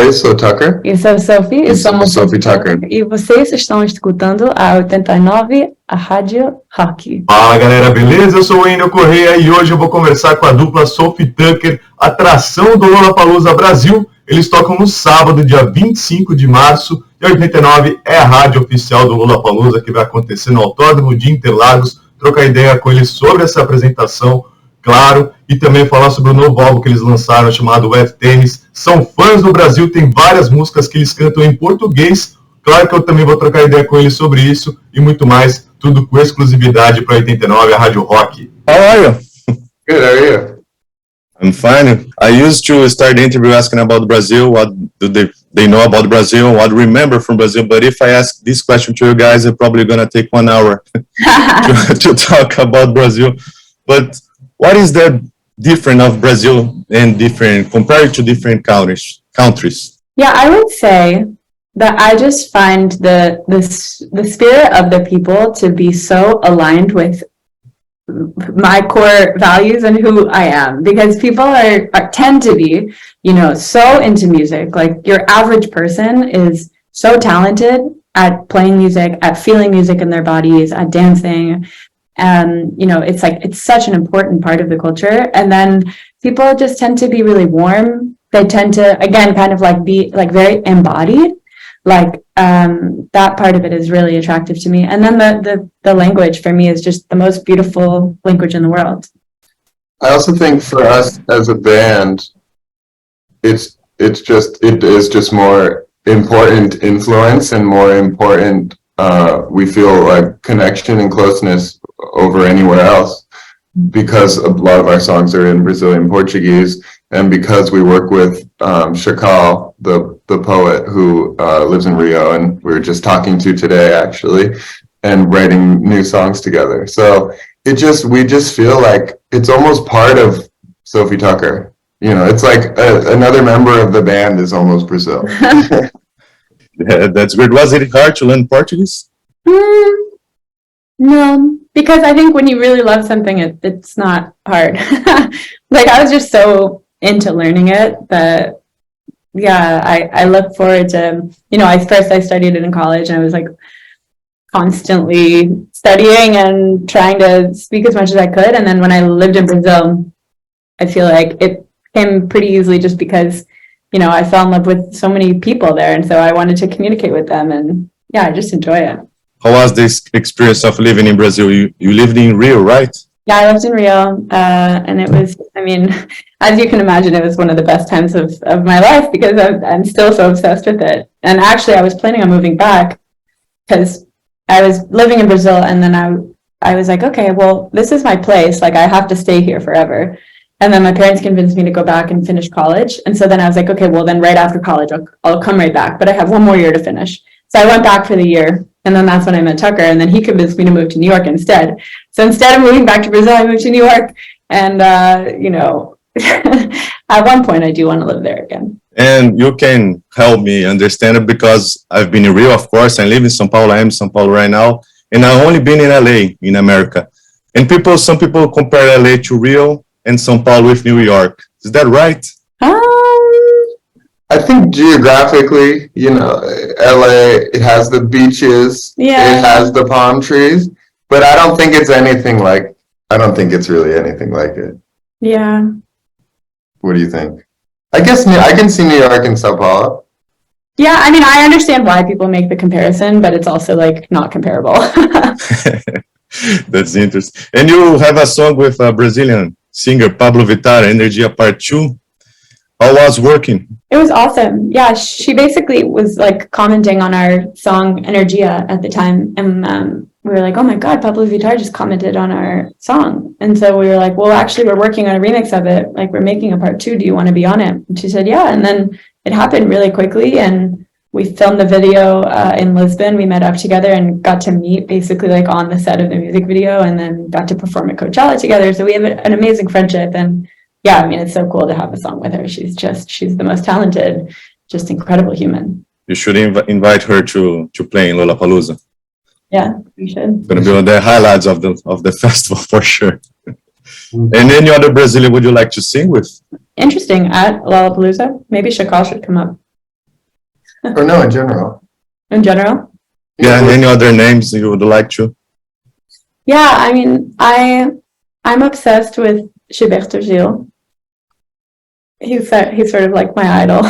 Oi, sou Tucker. Eu sou Sophie. E somos SOFI TUKKER. E vocês estão escutando a 89, a Rádio Rock. Fala galera, beleza? Eu sou o Wendell Correia e hoje eu vou conversar com a dupla SOFI TUKKER, atração do Lollapalooza Brasil. Eles tocam no sábado, dia 25 de março, e a 89 é a rádio oficial do Lollapalooza que vai acontecer no Autódromo de Interlagos. Trocar ideia com eles sobre essa apresentação, claro, e também falar sobre o novo álbum que eles lançaram, chamado Wet Tennis. São fãs do Brasil, tem várias músicas que eles cantam em português. Claro que eu também vou trocar ideia com eles sobre isso e muito mais, tudo com exclusividade para 89, a Rádio Rock. How are you? Good, how are you? I'm fine. I used to start the interview asking about Brazil, what do they know about Brazil, what remember from Brazil, but if I ask this question to you guys, I'm probably going to take 1 hour to talk about Brazil. But what is the difference of Brazil and different compared to different countries? Yeah, I would say that I just find the spirit of the people to be so aligned with my core values and who I am, because people tend to be, so into music. Like your average person is so talented at playing music, at feeling music in their bodies, at dancing. And, it's such an important part of the culture. And then people just tend to be really warm. They tend to, again, kind of like be like very embodied. Like that part of it is really attractive to me. And then the language for me is just the most beautiful language in the world. I also think for us as a band, it is just more important influence and more important, we feel like connection and closeness over anywhere else, because a lot of our songs are in Brazilian Portuguese, and because we work with Geral, the poet who lives in Rio, and we were just talking to today actually, and writing new songs together. So we just feel like it's almost part of SOFI TUKKER. It's like another member of the band is almost Brazil. Yeah, that's weird. Was it hard to learn Portuguese? No, because I think when you really love something, it's not hard. Like I was just so into learning it that, yeah, I look forward to, I studied it in college and I was like constantly studying and trying to speak as much as I could. And then when I lived in Brazil, I feel like it came pretty easily just because, I fell in love with so many people there. And so I wanted to communicate with them, and yeah, I just enjoy it. How was this experience of living in Brazil? You lived in Rio, right? Yeah, I lived in Rio, and it was, as you can imagine, it was one of the best times of my life because I'm still so obsessed with it. And actually, I was planning on moving back because I was living in Brazil, and then I was like, okay, well, this is my place. Like, I have to stay here forever. And then my parents convinced me to go back and finish college. And so then I was like, okay, well, then right after college, I'll come right back. But I have 1 more year to finish. So I went back for the year. And then that's when I met Tucker. And then he convinced me to move to New York instead. So instead of moving back to Brazil, I moved to New York. And, at one point, I do want to live there again. And you can help me understand it because I've been in Rio, of course. I live in São Paulo. I am in São Paulo right now. And I've only been in LA, in America. And some people compare LA to Rio and São Paulo with New York. Is that right? I think geographically, LA, it has the beaches, yeah. It has the palm trees, but I don't think it's really anything like it. Yeah. What do you think? I guess I can see New York and Sao Paulo. Yeah, I understand why people make the comparison, but it's also like not comparable. That's interesting. And you have a song with a Brazilian singer, Pablo Vittar, Energia Part 2. How was working? It was awesome. Yeah, she basically was like commenting on our song Energia at the time. And we were like, oh my God, Pablo Vittar just commented on our song. And so we were like, well, actually, we're working on a remix of it. Like, we're making a part 2. Do you want to be on it? And she said, yeah. And then it happened really quickly. And we filmed the video in Lisbon. We met up together and got to meet basically like on the set of the music video, and then got to perform at Coachella together. So we have an amazing friendship. And yeah, it's so cool to have a song with her. She's the most talented, just incredible human. You should invite her to play in Lollapalooza. Yeah, you should. It's going to be one of the highlights of the festival for sure. And any other Brazilian would you like to sing with? Interesting. At Lollapalooza, maybe Geral should come up. Or no, in general. in general? Yeah, any other names you would like to? Yeah, I mean, I'm obsessed with Gilberto Gil. He's sort of like my idol.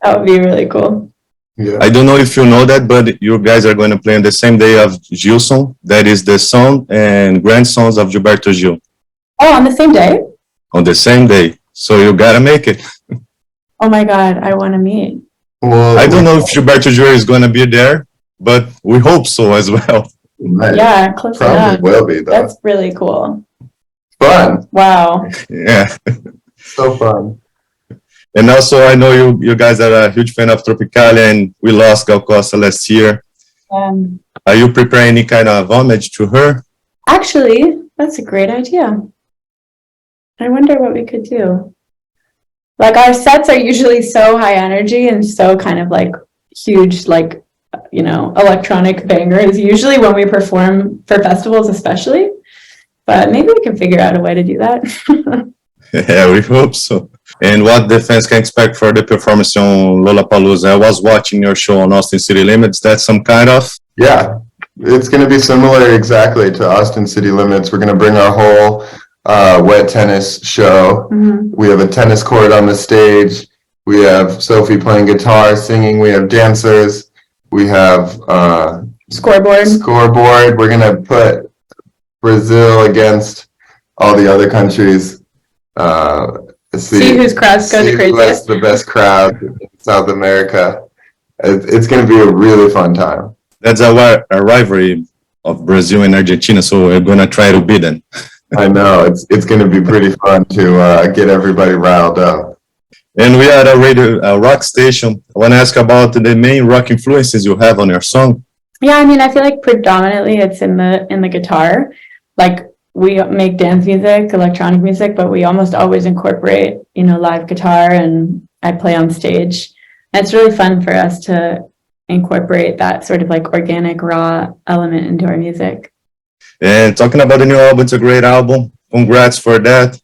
That would be really cool. Yeah. I don't know if you know that, but you guys are going to play on the same day of Gilson. That is the son and grandsons of Gilberto Gil. Oh, on the same day? On the same day. So you gotta make it. Oh my God, I want to meet. Well, I don't know if Gilberto Gil is going to be there, but we hope so as well. Right. Yeah, close Probably enough. will be, though. That's really cool. Fun. Wow. Yeah. So fun. And also, I know you guys are a huge fan of Tropicalia, and we lost Gal Costa last year. Are you preparing any kind of homage to her? Actually, that's a great idea. I wonder what we could do. Like, our sets are usually so high energy and so kind of like huge, like, you know, electronic bangers, usually when we perform for festivals especially. But maybe we can figure out a way to do that. Yeah, we hope so. And what the fans can expect for the performance on Lollapalooza? I was watching your show on Austin City Limits. That's some kind of... Yeah, it's going to be similar exactly to Austin City Limits. We're going to bring our whole wet tennis show. Mhm. We have a tennis court on the stage. We have Sophie playing guitar, singing. We have dancers. We have Scoreboard. scoreboard. We're going to put Brazil against all the other countries. See whose crowds go the who has craziest. the best crowd in South America. It's going to be a really fun time. That's a rivalry of Brazil and Argentina, so we're going to try to beat them. I know it's going to be pretty fun to get everybody riled up. And we are a rock station. I want to ask about the main rock influences you have on your song. Yeah, I mean, I feel like predominantly it's in the guitar. Like, we make dance music, electronic music, but we almost always incorporate, you know, live guitar, and I play on stage. And it's really fun for us to incorporate that sort of like organic, raw element into our music. And talking about the new album, it's a great album. Congrats for that.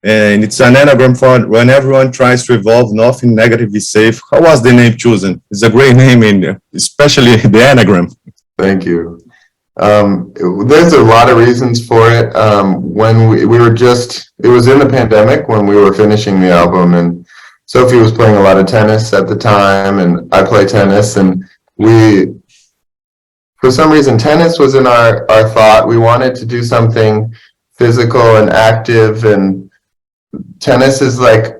And it's an anagram for when everyone tries to evolve, nothing negative is safe. How was the name chosen? It's a great name, especially the anagram. Thank you. There's a lot of reasons for it. When we were it was in the pandemic when we were finishing the album, and Sophie was playing a lot of tennis at the time, and I play tennis, and for some reason, tennis was in our thought. We wanted to do something physical and active, and tennis is like,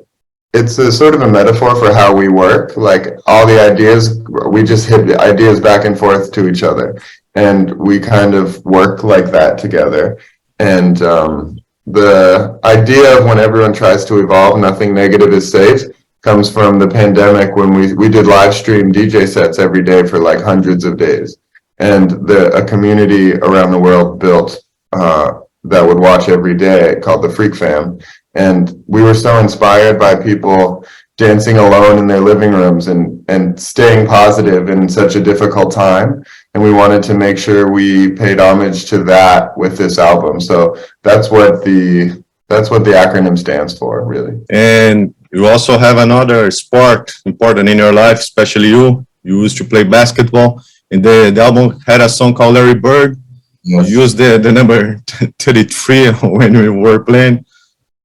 it's a sort of a metaphor for how we work. Like, all the ideas, we just hit the ideas back and forth to each other. And we kind of work like that together. And the idea of when everyone tries to evolve, nothing negative is safe, comes from the pandemic when we did live stream DJ sets every day for like hundreds of days. And a community around the world built that would watch every day called the Freak Fam. And we were so inspired by people dancing alone in their living rooms and staying positive in such a difficult time. And we wanted to make sure we paid homage to that with this album. So that's what the acronym stands for, really. And you also have another sport important in your life, especially you. You used to play basketball. And the album had a song called Larry Bird. Yes. You used the number 33 when we were playing.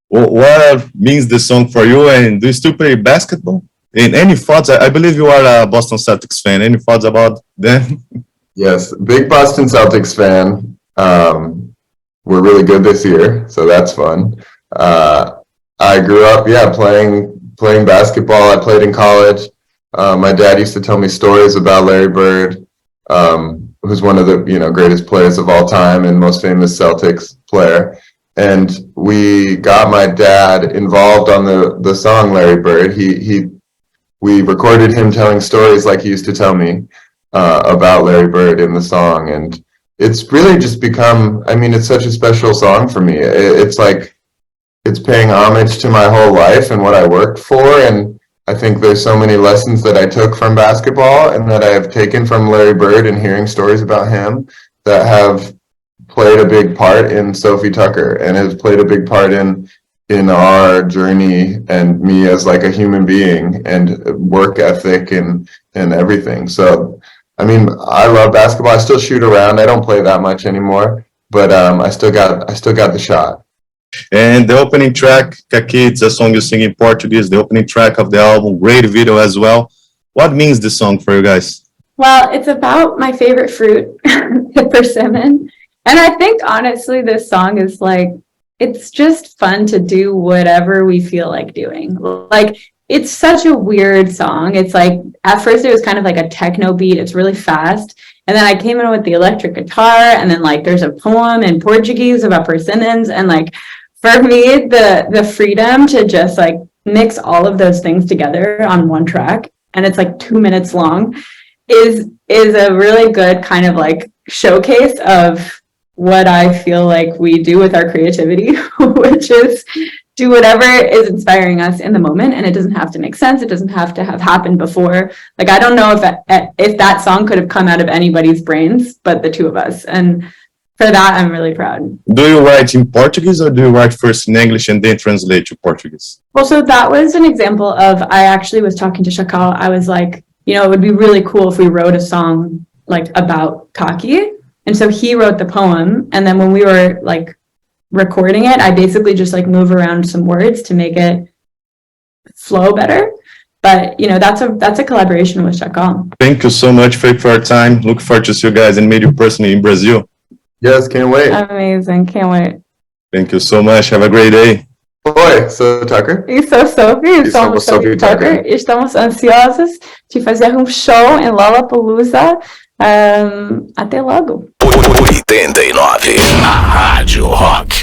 What means the song for you, and do you still play basketball? And any thoughts? I believe you are a Boston Celtics fan. Any thoughts about them? Yes, big Boston Celtics fan. We're really good this year, so that's fun. I grew up, playing basketball. I played in college. My dad used to tell me stories about Larry Bird, who's one of the greatest players of all time and most famous Celtics player. And we got my dad involved on the song Larry Bird. We recorded him telling stories like he used to tell me about Larry Bird in the song. And it's really just become, it's such a special song for me. It's like, it's paying homage to my whole life and what I worked for. And I think there's so many lessons that I took from basketball and that I have taken from Larry Bird and hearing stories about him that have played a big part in SOFI Tukker and has played a big part in in our journey and me as like a human being and work ethic and everything. So, I mean, I love basketball. I still shoot around. I don't play that much anymore, but I still got the shot. And the opening track, Kaki, it's a song you sing in Portuguese, the opening track of the album, great video as well. What means this song for you guys? Well, it's about my favorite fruit, the persimmon. And I think honestly, this song is like, it's just fun to do whatever we feel like doing. Like, it's such a weird song. It's like, at first it was kind of like a techno beat. It's really fast. And then I came in with the electric guitar, and then like there's a poem in Portuguese about persimmons. And like, for me, the freedom to just like mix all of those things together on one track, and it's like 2 minutes long, is a really good kind of like showcase of what I feel like we do with our creativity, which is do whatever is inspiring us in the moment. And it doesn't have to make sense. It doesn't have to have happened before. Like, I don't know if that song could have come out of anybody's brains but the two of us. And for that, I'm really proud. Do you write in Portuguese or do you write first in English and then translate to Portuguese? Well, so that was an example of, I actually was talking to Shakal. I was like, you know, it would be really cool if we wrote a song like about Kaki. And so he wrote the poem. And then when we were like recording it, I basically just like move around some words to make it flow better. But, you know, that's a collaboration with Shakal. Thank you so much for your time. Look forward to see you guys and meet you personally in Brazil. Yes, can't wait. Amazing. Can't wait. Thank you so much. Have a great day. Oi, sou Tucker. E sou Sophie, E somos somos Sophie Sophie Tucker. Tucker. Estamos ansiosos de fazer um show em Lollapalooza. Até logo. 89, a Rádio Rock.